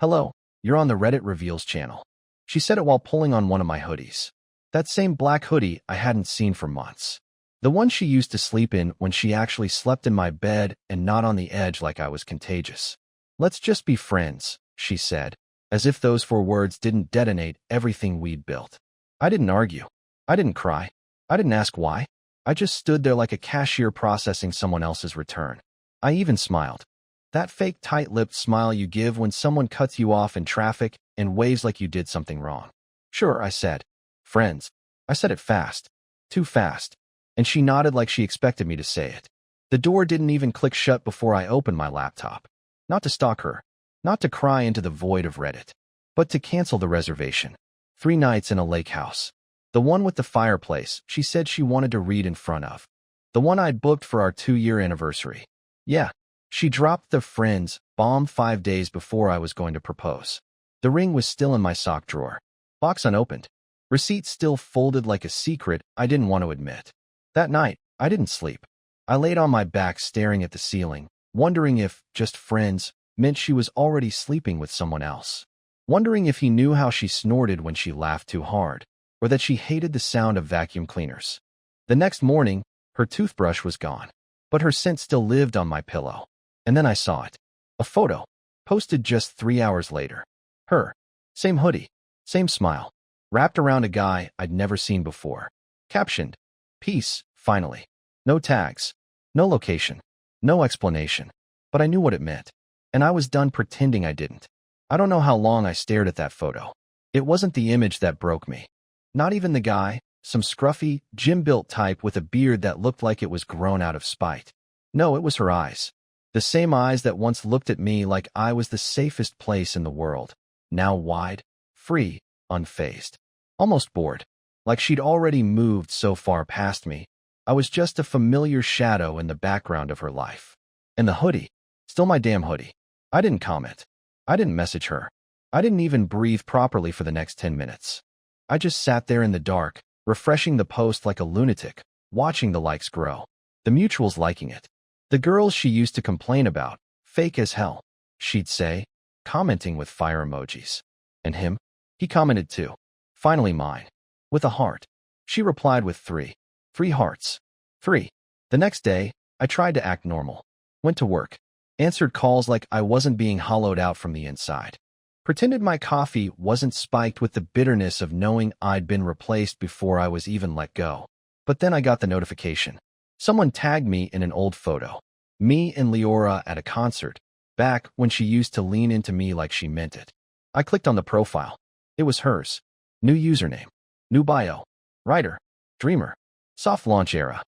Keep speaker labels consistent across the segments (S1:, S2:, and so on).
S1: Hello, you're on the Reddit Reveals channel. She said it while pulling on one of my hoodies. That same black hoodie I hadn't seen for months. The one she used to sleep in when she actually slept in my bed and not on the edge like I was contagious. Let's just be friends, she said, as if those 4 words didn't detonate everything we'd built. I didn't argue. I didn't cry. I didn't ask why. I just stood there like a cashier processing someone else's return. I even smiled. That fake tight-lipped smile you give when someone cuts you off in traffic and waves like you did something wrong. Sure, I said. Friends. I said it fast. Too fast. And she nodded like she expected me to say it. The door didn't even click shut before I opened my laptop. Not to stalk her. Not to cry into the void of Reddit. But to cancel the reservation. 3 nights in a lake house. The one with the fireplace she said she wanted to read in front of. The one I'd booked for our 2-year anniversary. Yeah, she dropped the friends bomb 5 days before I was going to propose. The ring was still in my sock drawer. Box unopened. Receipt still folded like a secret I didn't want to admit. That night, I didn't sleep. I laid on my back staring at the ceiling, wondering if just friends meant she was already sleeping with someone else. Wondering if he knew how she snorted when she laughed too hard, or that she hated the sound of vacuum cleaners. The next morning, her toothbrush was gone, but her scent still lived on my pillow. And then I saw it. A photo, posted just 3 hours later. Her. Same hoodie. Same smile. Wrapped around a guy I'd never seen before. Captioned, "Peace, finally." No tags. No location. No explanation. But I knew what it meant. And I was done pretending I didn't. I don't know how long I stared at that photo. It wasn't the image that broke me. Not even the guy, some scruffy, gym-built type with a beard that looked like it was grown out of spite. No, it was her eyes. The same eyes that once looked at me like I was the safest place in the world. Now wide, free, unfazed. Almost bored. Like she'd already moved so far past me. I was just a familiar shadow in the background of her life. And the hoodie. Still my damn hoodie. I didn't comment. I didn't message her. I didn't even breathe properly for the next 10 minutes. I just sat there in the dark, refreshing the post like a lunatic, watching the likes grow. The mutuals liking it. The girls she used to complain about, fake as hell, she'd say, commenting with fire emojis. And him? He commented too. Finally mine. With a heart. She replied with 3. 3 hearts. 3. The next day, I tried to act normal. Went to work. Answered calls like I wasn't being hollowed out from the inside. Pretended my coffee wasn't spiked with the bitterness of knowing I'd been replaced before I was even let go. But then I got the notification. Someone tagged me in an old photo. Me and Leora at a concert, back when she used to lean into me like she meant it. I clicked on the profile. It was hers. New username. New bio. Writer. Dreamer. Soft launch era.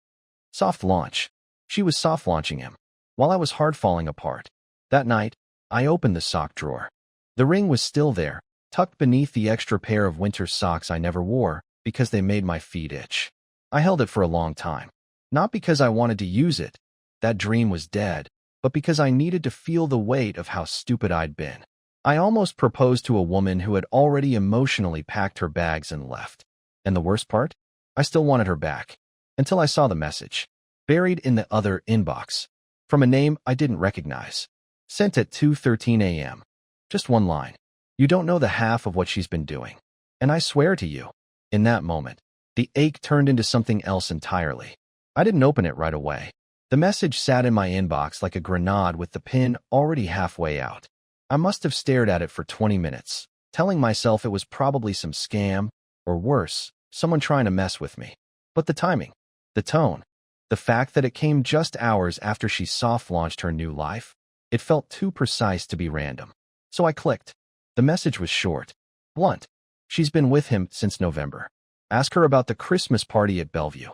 S1: Soft launch. She was soft launching him, while I was hard falling apart. That night, I opened the sock drawer. The ring was still there, tucked beneath the extra pair of winter socks I never wore because they made my feet itch. I held it for a long time. Not because I wanted to use it, that dream was dead, but because I needed to feel the weight of how stupid I'd been. I almost proposed to a woman who had already emotionally packed her bags and left. And the worst part? I still wanted her back. Until I saw the message. Buried in the other inbox. From a name I didn't recognize. Sent at 2:13 a.m. Just one line. You don't know the half of what she's been doing. And I swear to you, in that moment, the ache turned into something else entirely. I didn't open it right away. The message sat in my inbox like a grenade with the pin already halfway out. I must have stared at it for 20 minutes, telling myself it was probably some scam, or worse, someone trying to mess with me. But the timing, the tone, the fact that it came just hours after she soft-launched her new life, it felt too precise to be random. So I clicked. The message was short, blunt. She's been with him since November. Ask her about the Christmas party at Bellevue.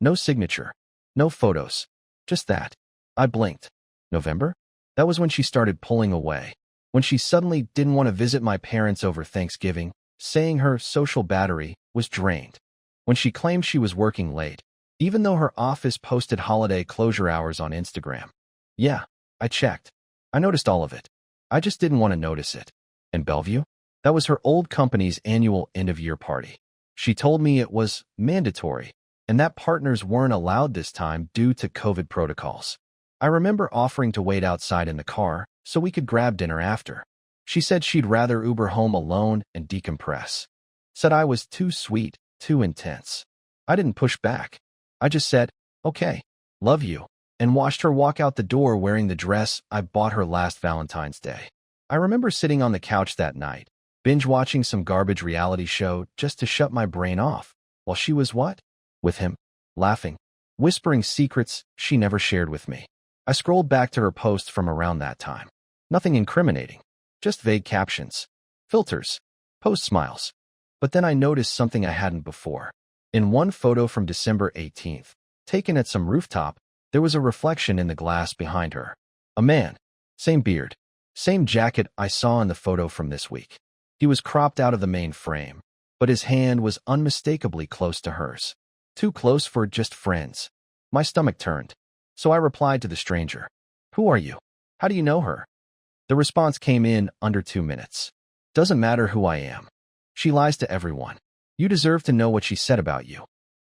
S1: No signature. No photos. Just that. I blinked. November? That was when she started pulling away. When she suddenly didn't want to visit my parents over Thanksgiving, saying her social battery was drained. When she claimed she was working late, even though her office posted holiday closure hours on Instagram. Yeah, I checked. I noticed all of it. I just didn't want to notice it. And Bellevue? That was her old company's annual end-of-year party. She told me it was mandatory, and that partners weren't allowed this time due to COVID protocols. I remember offering to wait outside in the car so we could grab dinner after. She said she'd rather Uber home alone and decompress. Said I was too sweet, too intense. I didn't push back. I just said, okay, love you, and watched her walk out the door wearing the dress I bought her last Valentine's Day. I remember sitting on the couch that night, binge-watching some garbage reality show just to shut my brain off, while she was what? With him, laughing, whispering secrets she never shared with me. I scrolled back to her posts from around that time. Nothing incriminating, just vague captions, filters, post smiles. But then I noticed something I hadn't before. In one photo from December 18th, taken at some rooftop, there was a reflection in the glass behind her. A man, same beard, same jacket I saw in the photo from this week. He was cropped out of the main frame, but his hand was unmistakably close to hers. Too close for just friends. My stomach turned. So I replied to the stranger, "Who are you? How do you know her?" The response came in under 2 minutes. "Doesn't matter who I am. She lies to everyone. You deserve to know what she said about you."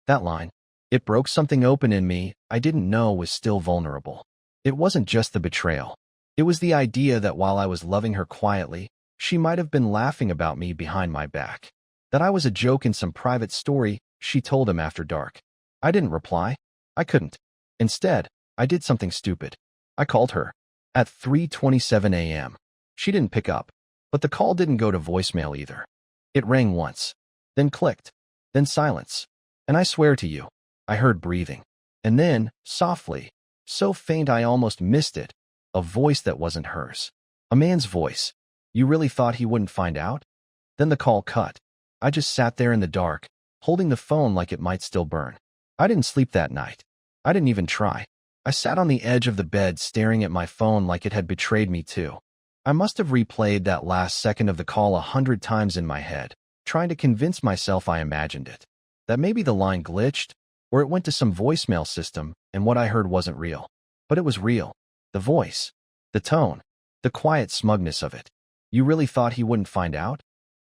S1: That line, it broke something open in me I didn't know was still vulnerable. It wasn't just the betrayal. It was the idea that while I was loving her quietly, she might have been laughing about me behind my back. That I was a joke in some private story she told him after dark. I didn't reply. I couldn't. Instead, I did something stupid. I called her. At 3:27 a.m. She didn't pick up, but the call didn't go to voicemail either. It rang once, then clicked, then silence. And I swear to you, I heard breathing. And then, softly, so faint I almost missed it, a voice that wasn't hers. A man's voice. "You really thought he wouldn't find out?" Then the call cut. I just sat there in the dark, holding the phone like it might still burn. I didn't sleep that night. I didn't even try. I sat on the edge of the bed staring at my phone like it had betrayed me too. I must have replayed that last second of the call 100 times in my head, trying to convince myself I imagined it. That maybe the line glitched, or it went to some voicemail system and what I heard wasn't real. But it was real. The voice, the tone, the quiet smugness of it. "You really thought he wouldn't find out?"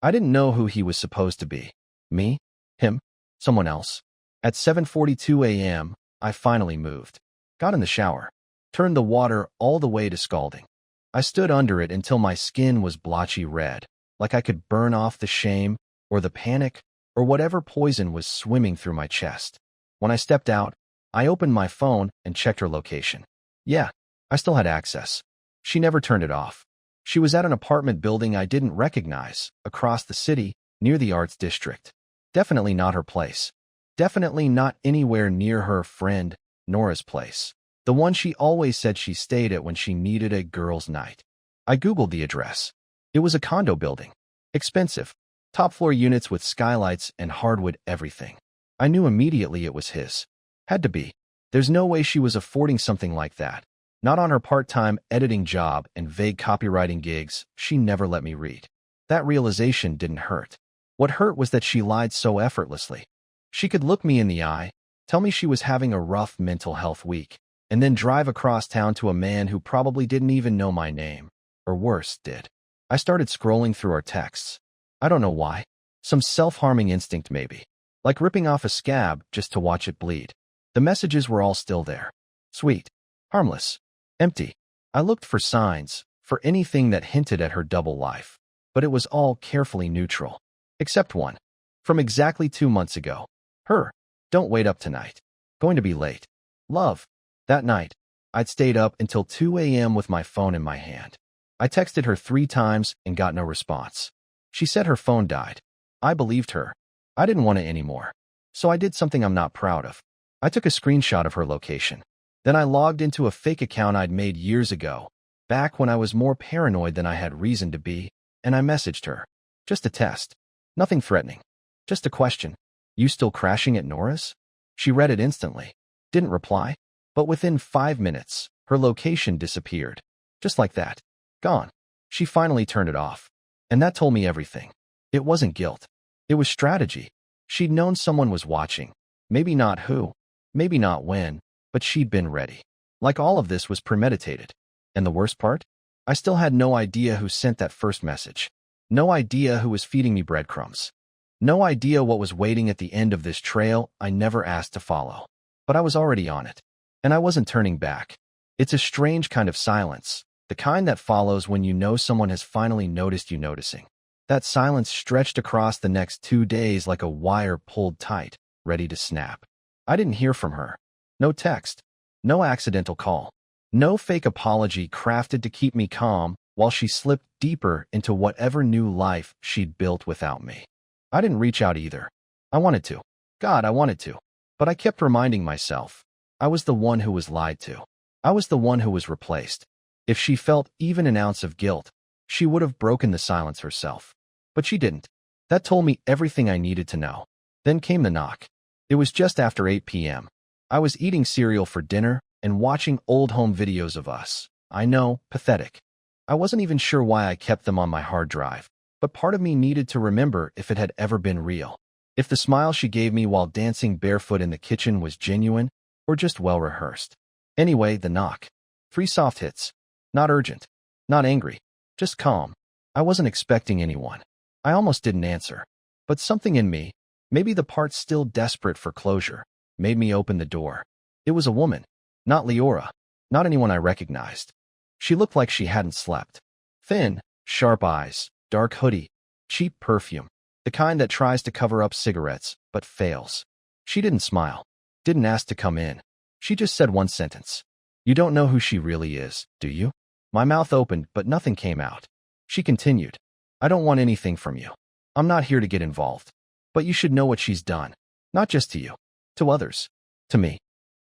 S1: I didn't know who he was supposed to be. Me? Him? Someone else? At 7:42 a.m., I finally moved. Got in the shower. Turned the water all the way to scalding. I stood under it until my skin was blotchy red, like I could burn off the shame, or the panic, or whatever poison was swimming through my chest. When I stepped out, I opened my phone and checked her location. Yeah, I still had access. She never turned it off. She was at an apartment building I didn't recognize, across the city, near the Arts District. Definitely not her place. Definitely not anywhere near her friend, Nora's place. The one she always said she stayed at when she needed a girls' night. I Googled the address. It was a condo building. Expensive. Top-floor units with skylights and hardwood everything. I knew immediately it was his. Had to be. There's no way she was affording something like that. Not on her part-time editing job and vague copywriting gigs she never let me read. That realization didn't hurt. What hurt was that she lied so effortlessly. She could look me in the eye, tell me she was having a rough mental health week, and then drive across town to a man who probably didn't even know my name, or worse, did. I started scrolling through our texts. I don't know why. Some self-harming instinct maybe. Like ripping off a scab just to watch it bleed. The messages were all still there. Sweet. Harmless. Empty. I looked for signs, for anything that hinted at her double life. But it was all carefully neutral. Except one. From exactly 2 months ago. Her. "Don't wait up tonight. Going to be late. Love." That night, I'd stayed up until 2 a.m. with my phone in my hand. I texted her 3 times and got no response. She said her phone died. I believed her. I didn't want it anymore. So I did something I'm not proud of. I took a screenshot of her location. Then I logged into a fake account I'd made years ago, back when I was more paranoid than I had reason to be, and I messaged her. Just a test. Nothing threatening. Just a question. "You still crashing at Nora's?" She read it instantly. Didn't reply. But within 5 minutes, her location disappeared. Just like that. Gone. She finally turned it off. And that told me everything. It wasn't guilt. It was strategy. She'd known someone was watching. Maybe not who. Maybe not when. But she'd been ready. Like all of this was premeditated. And the worst part? I still had no idea who sent that first message. No idea who was feeding me breadcrumbs. No idea what was waiting at the end of this trail I never asked to follow. But I was already on it. And I wasn't turning back. It's a strange kind of silence. The kind that follows when you know someone has finally noticed you noticing. That silence stretched across the next 2 days like a wire pulled tight, ready to snap. I didn't hear from her. No text. No accidental call. No fake apology crafted to keep me calm while she slipped deeper into whatever new life she'd built without me. I didn't reach out either. I wanted to. God, I wanted to. But I kept reminding myself, I was the one who was lied to. I was the one who was replaced. If she felt even an ounce of guilt, she would have broken the silence herself. But she didn't. That told me everything I needed to know. Then came the knock. It was just after 8 p.m. I was eating cereal for dinner and watching old home videos of us. I know, pathetic. I wasn't even sure why I kept them on my hard drive, but part of me needed to remember if it had ever been real. If the smile she gave me while dancing barefoot in the kitchen was genuine or just well-rehearsed. Anyway, the knock. 3 soft hits. Not urgent. Not angry. Just calm. I wasn't expecting anyone. I almost didn't answer. But something in me, maybe the part still desperate for closure, made me open the door. It was a woman. Not Leora. Not anyone I recognized. She looked like she hadn't slept. Thin, sharp eyes, dark hoodie, cheap perfume. The kind that tries to cover up cigarettes, but fails. She didn't smile. Didn't ask to come in. She just said one sentence. You don't know who she really is, do you? My mouth opened, but nothing came out. She continued. I don't want anything from you. I'm not here to get involved. But you should know what she's done. Not just to you. To others. To me.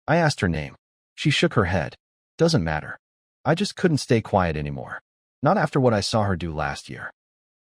S1: I asked her name. She shook her head. Doesn't matter. I just couldn't stay quiet anymore. Not after what I saw her do last year.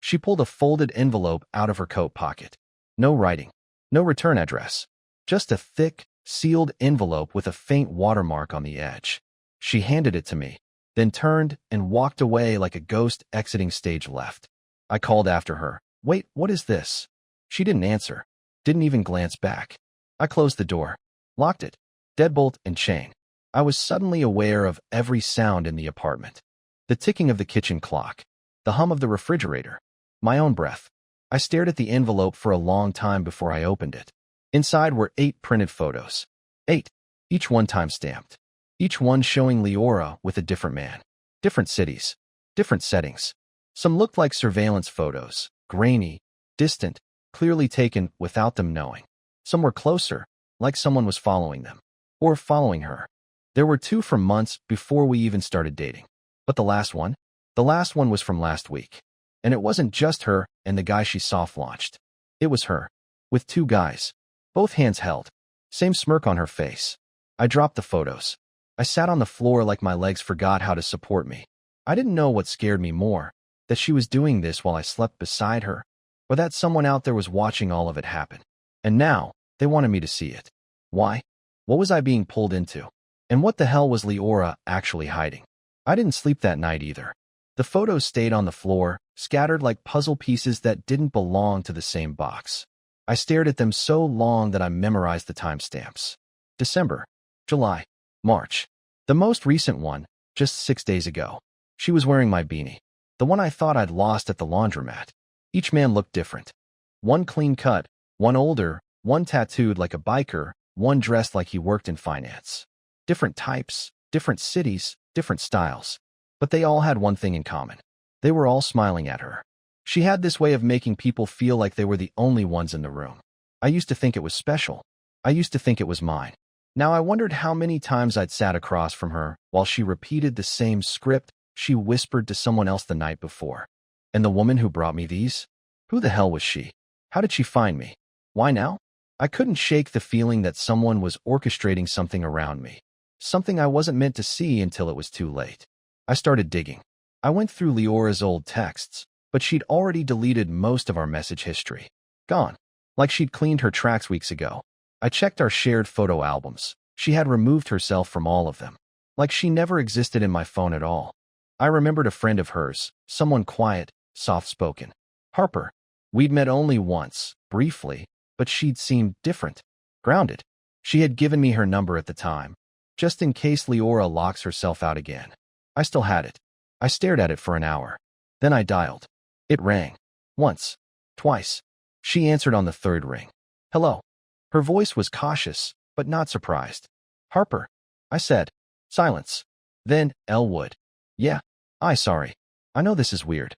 S1: She pulled a folded envelope out of her coat pocket. No writing. No return address. Just a thick, sealed envelope with a faint watermark on the edge. She handed it to me, then turned and walked away like a ghost exiting stage left. I called after her. Wait, what is this? She didn't answer. Didn't even glance back. I closed the door. Locked it. Deadbolt and chain. I was suddenly aware of every sound in the apartment. The ticking of the kitchen clock. The hum of the refrigerator. My own breath. I stared at the envelope for a long time before I opened it. Inside were 8 printed photos. 8. Each one time-stamped. Each one showing Leora with a different man. Different cities. Different settings. Some looked like surveillance photos. Grainy. Distant. Clearly taken without them knowing. Some were closer, like someone was following them. Or following her. There were 2 from months before we even started dating. But the last one was from last week. And it wasn't just her and the guy she soft-launched. It was her. With 2 guys. Both hands held. Same smirk on her face. I dropped the photos. I sat on the floor like my legs forgot how to support me. I didn't know what scared me more, that she was doing this while I slept beside her, or that someone out there was watching all of it happen. And now, they wanted me to see it. Why? What was I being pulled into? And what the hell was Leora actually hiding? I didn't sleep that night either. The photos stayed on the floor, scattered like puzzle pieces that didn't belong to the same box. I stared at them so long that I memorized the timestamps. December, July, March. The most recent one, just 6 days ago. She was wearing my beanie. The one I thought I'd lost at the laundromat. Each man looked different. One clean cut, one older, one tattooed like a biker, one dressed like he worked in finance. Different types, different cities, different styles. But they all had one thing in common. They were all smiling at her. She had this way of making people feel like they were the only ones in the room. I used to think it was special. I used to think it was mine. Now I wondered how many times I'd sat across from her while she repeated the same script she whispered to someone else the night before. And the woman who brought me these? Who the hell was she? How did she find me? Why now? I couldn't shake the feeling that someone was orchestrating something around me. Something I wasn't meant to see until it was too late. I started digging. I went through Leora's old texts, but she'd already deleted most of our message history. Gone. Like she'd cleaned her tracks weeks ago. I checked our shared photo albums. She had removed herself from all of them. Like she never existed in my phone at all. I remembered a friend of hers, someone quiet, soft-spoken. Harper. We'd met only once, briefly, but she'd seemed different. Grounded. She had given me her number at the time, just in case Leora locks herself out again. I still had it. I stared at it for an hour. Then I dialed. It rang. Once. Twice. She answered on the 3rd ring. Hello. Her voice was cautious, but not surprised. Harper. I said. Silence. Then, Elwood. Yeah. Sorry. I know this is weird.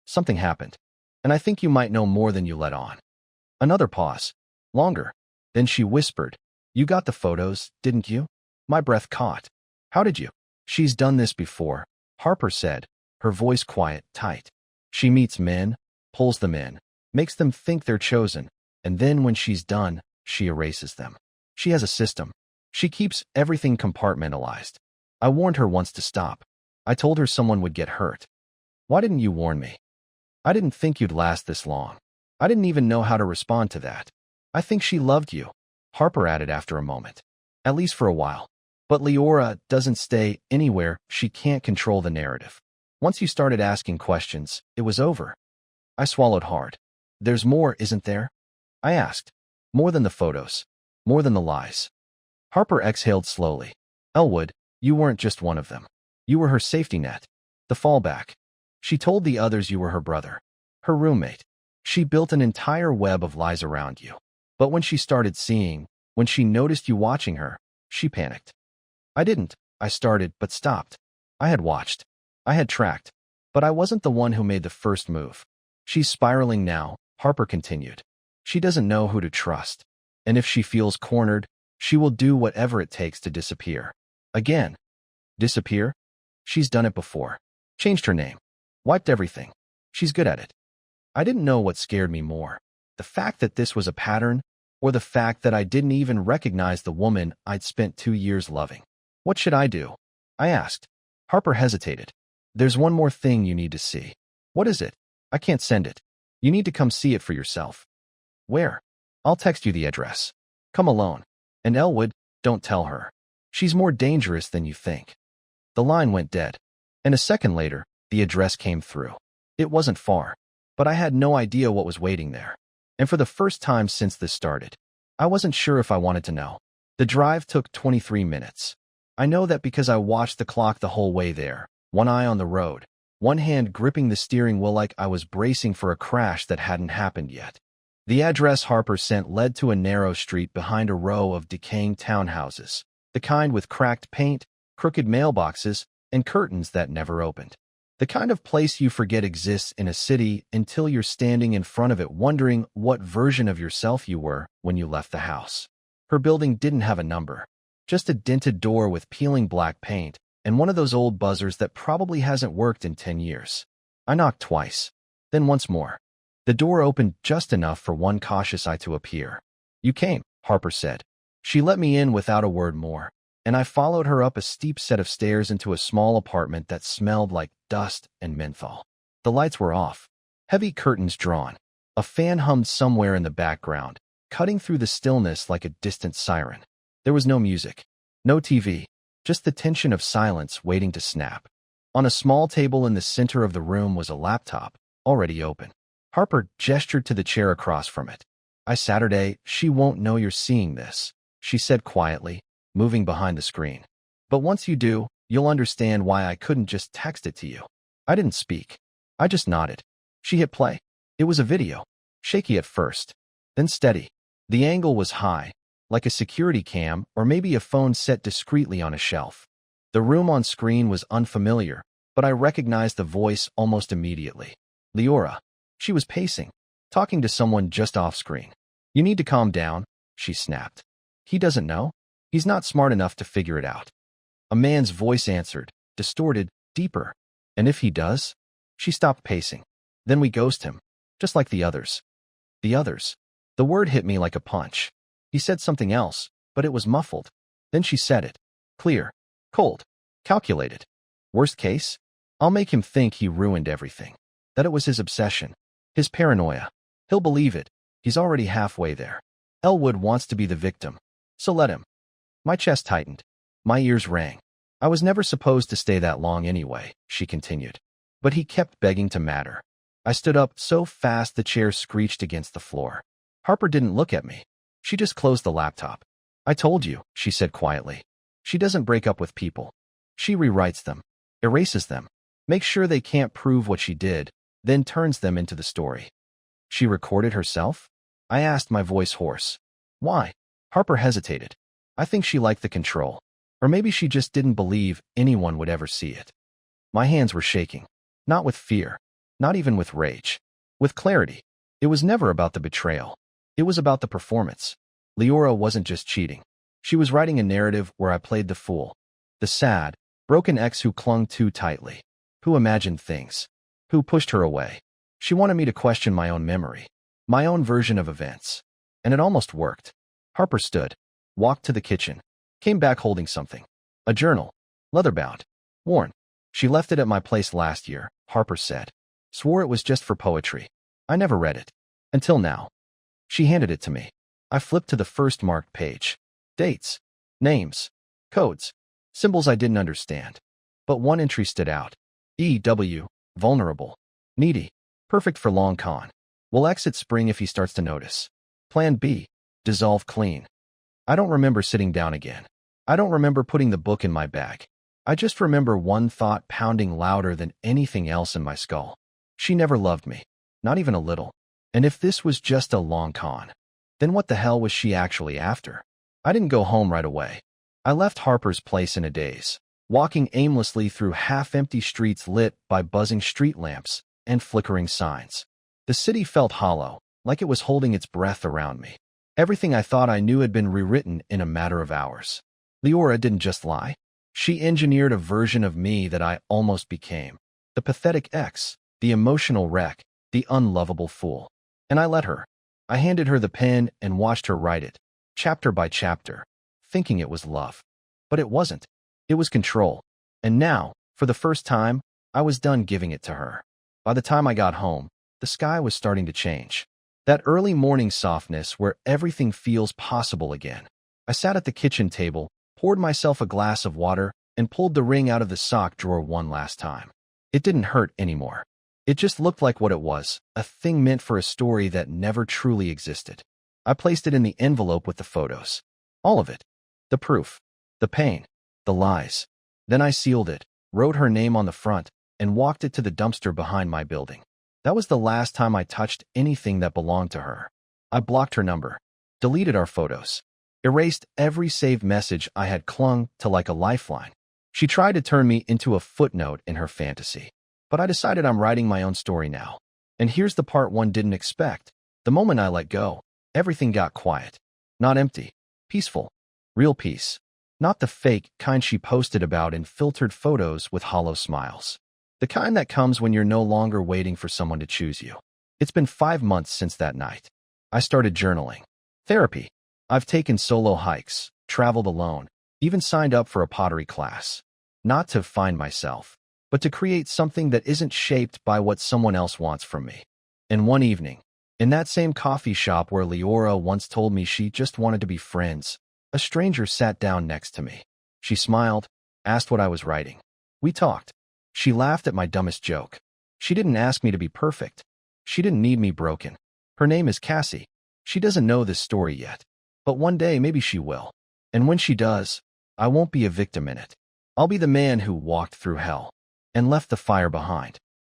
S1: Something happened. And I think you might know more than you let on. Another pause. Longer. Then she whispered, you got the photos, didn't you? My breath caught. How did you? She's done this before, Harper said, her voice quiet, tight. She meets men, pulls them in, makes them think they're chosen, and then when she's done, she erases them. She has a system. She keeps everything compartmentalized. I warned her once to stop. I told her someone would get hurt. Why didn't you warn me? I didn't think you'd last this long. I didn't even know how to respond to that. I think she loved you, Harper added after a moment. At least for a while. But Leora doesn't stay anywhere. She can't control the narrative. Once you started asking questions, it was over. I swallowed hard. There's more, isn't there? I asked. More than the photos. More than the lies. Harper exhaled slowly. Elwood, you weren't just one of them. You were her safety net. The fallback. She told the others you were her brother. Her roommate. She built an entire web of lies around you. But when she started seeing, when she noticed you watching her, she panicked. I started, but stopped. I had watched. I had tracked. But I wasn't the one who made the first move. She's spiraling now, Harper continued. She doesn't know who to trust. And if she feels cornered, she will do whatever it takes to disappear. Again. Disappear? She's done it before. Changed her name. Wiped everything. She's good at it. I didn't know what scared me more. The fact that this was a pattern, or the fact that I didn't even recognize the woman I'd spent 2 years loving. What should I do? I asked. Harper hesitated. There's one more thing you need to see. What is it? I can't send it. You need to come see it for yourself. Where? I'll text you the address. Come alone. And Elwood, don't tell her. She's more dangerous than you think. The line went dead. And a second later, the address came through. It wasn't far, but I had no idea what was waiting there. And for the first time since this started, I wasn't sure if I wanted to know. The drive took 23 minutes. I know that because I watched the clock the whole way there, one eye on the road, one hand gripping the steering wheel like I was bracing for a crash that hadn't happened yet. The address Harper sent led to a narrow street behind a row of decaying townhouses, the kind with cracked paint, crooked mailboxes, and curtains that never opened. The kind of place you forget exists in a city until you're standing in front of it wondering what version of yourself you were when you left the house. Her building didn't have a number, just a dented door with peeling black paint and one of those old buzzers that probably hasn't worked in 10 years. I knocked twice, then once more. The door opened just enough for one cautious eye to appear. You came, Harper said. She let me in without a word more, and I followed her up a steep set of stairs into a small apartment that smelled like dust and menthol. The lights were off, heavy curtains drawn. A fan hummed somewhere in the background, cutting through the stillness like a distant siren. There was no music, no TV, just the tension of silence waiting to snap. On a small table in the center of the room was a laptop, already open. Harper gestured to the chair across from it. Saturday, she won't know you're seeing this, she said quietly, moving behind the screen. But once you do, you'll understand why I couldn't just text it to you. I didn't speak. I just nodded. She hit play. It was a video, shaky at first, then steady. The angle was high, like a security cam or maybe a phone set discreetly on a shelf. The room on screen was unfamiliar, but I recognized the voice almost immediately. Leora. She was pacing, talking to someone just off screen. You need to calm down, she snapped. He doesn't know. He's not smart enough to figure it out. A man's voice answered, distorted, deeper. And if he does? She stopped pacing. Then we ghost him, just like the others. The others. The word hit me like a punch. He said something else, but it was muffled. Then she said it. Clear, cold, calculated. Worst case? I'll make him think he ruined everything. That it was his obsession. His paranoia. He'll believe it. He's already halfway there. Elwood wants to be the victim. So let him. My chest tightened. My ears rang. I was never supposed to stay that long anyway, she continued. But he kept begging to matter. I stood up so fast the chair screeched against the floor. Harper didn't look at me. She just closed the laptop. I told you, she said quietly. She doesn't break up with people. She rewrites them, erases them, makes sure they can't prove what she did, then turns them into the story. She recorded herself? I asked, my voice hoarse. Why? Harper hesitated. I think she liked the control. Or maybe she just didn't believe anyone would ever see it. My hands were shaking. Not with fear. Not even with rage. With clarity. It was never about the betrayal. It was about the performance. Leora wasn't just cheating. She was writing a narrative where I played the fool. The sad, broken ex who clung too tightly. Who imagined things. Who pushed her away. She wanted me to question my own memory. My own version of events. And it almost worked. Harper stood. Walked to the kitchen. Came back holding something. A journal. Leather-bound. Worn. She left it at my place last year, Harper said. Swore it was just for poetry. I never read it. Until now. She handed it to me. I flipped to the first marked page. Dates. Names. Codes. Symbols I didn't understand. But one entry stood out. E.W. Vulnerable. Needy. Perfect for long con. Will exit spring if he starts to notice. Plan B. Dissolve clean. I don't remember sitting down again. I don't remember putting the book in my bag. I just remember one thought pounding louder than anything else in my skull. She never loved me. Not even a little. And if this was just a long con, then what the hell was she actually after? I didn't go home right away. I left Harper's place in a daze, walking aimlessly through half-empty streets lit by buzzing street lamps and flickering signs. The city felt hollow, like it was holding its breath around me. Everything I thought I knew had been rewritten in a matter of hours. Leora didn't just lie. She engineered a version of me that I almost became. The pathetic ex, the emotional wreck, the unlovable fool. And I let her. I handed her the pen and watched her write it, chapter by chapter, thinking it was love. But it wasn't. It was control. And now, for the first time, I was done giving it to her. By the time I got home, the sky was starting to change. That early morning softness where everything feels possible again. I sat at the kitchen table, poured myself a glass of water, and pulled the ring out of the sock drawer one last time. It didn't hurt anymore. It just looked like what it was, a thing meant for a story that never truly existed. I placed it in the envelope with the photos. All of it. The proof. The pain. The lies. Then I sealed it, wrote her name on the front, and walked it to the dumpster behind my building. That was the last time I touched anything that belonged to her. I blocked her number, deleted our photos, erased every saved message I had clung to like a lifeline. She tried to turn me into a footnote in her fantasy. But I decided I'm writing my own story now. And here's the part one didn't expect. The moment I let go, everything got quiet. Not empty. Peaceful. Real peace. Not the fake kind she posted about in filtered photos with hollow smiles. The kind that comes when you're no longer waiting for someone to choose you. It's been 5 months since that night. I started journaling. Therapy. I've taken solo hikes, traveled alone, even signed up for a pottery class. Not to find myself, but to create something that isn't shaped by what someone else wants from me. And one evening, in that same coffee shop where Leora once told me she just wanted to be friends, a stranger sat down next to me. She smiled, asked what I was writing. We talked. She laughed at my dumbest joke. She didn't ask me to be perfect. She didn't need me broken. Her name is Cassie. She doesn't know this story yet. But one day maybe she will. And when she does, I won't be a victim in it. I'll be the man who walked through hell and left the fire behind.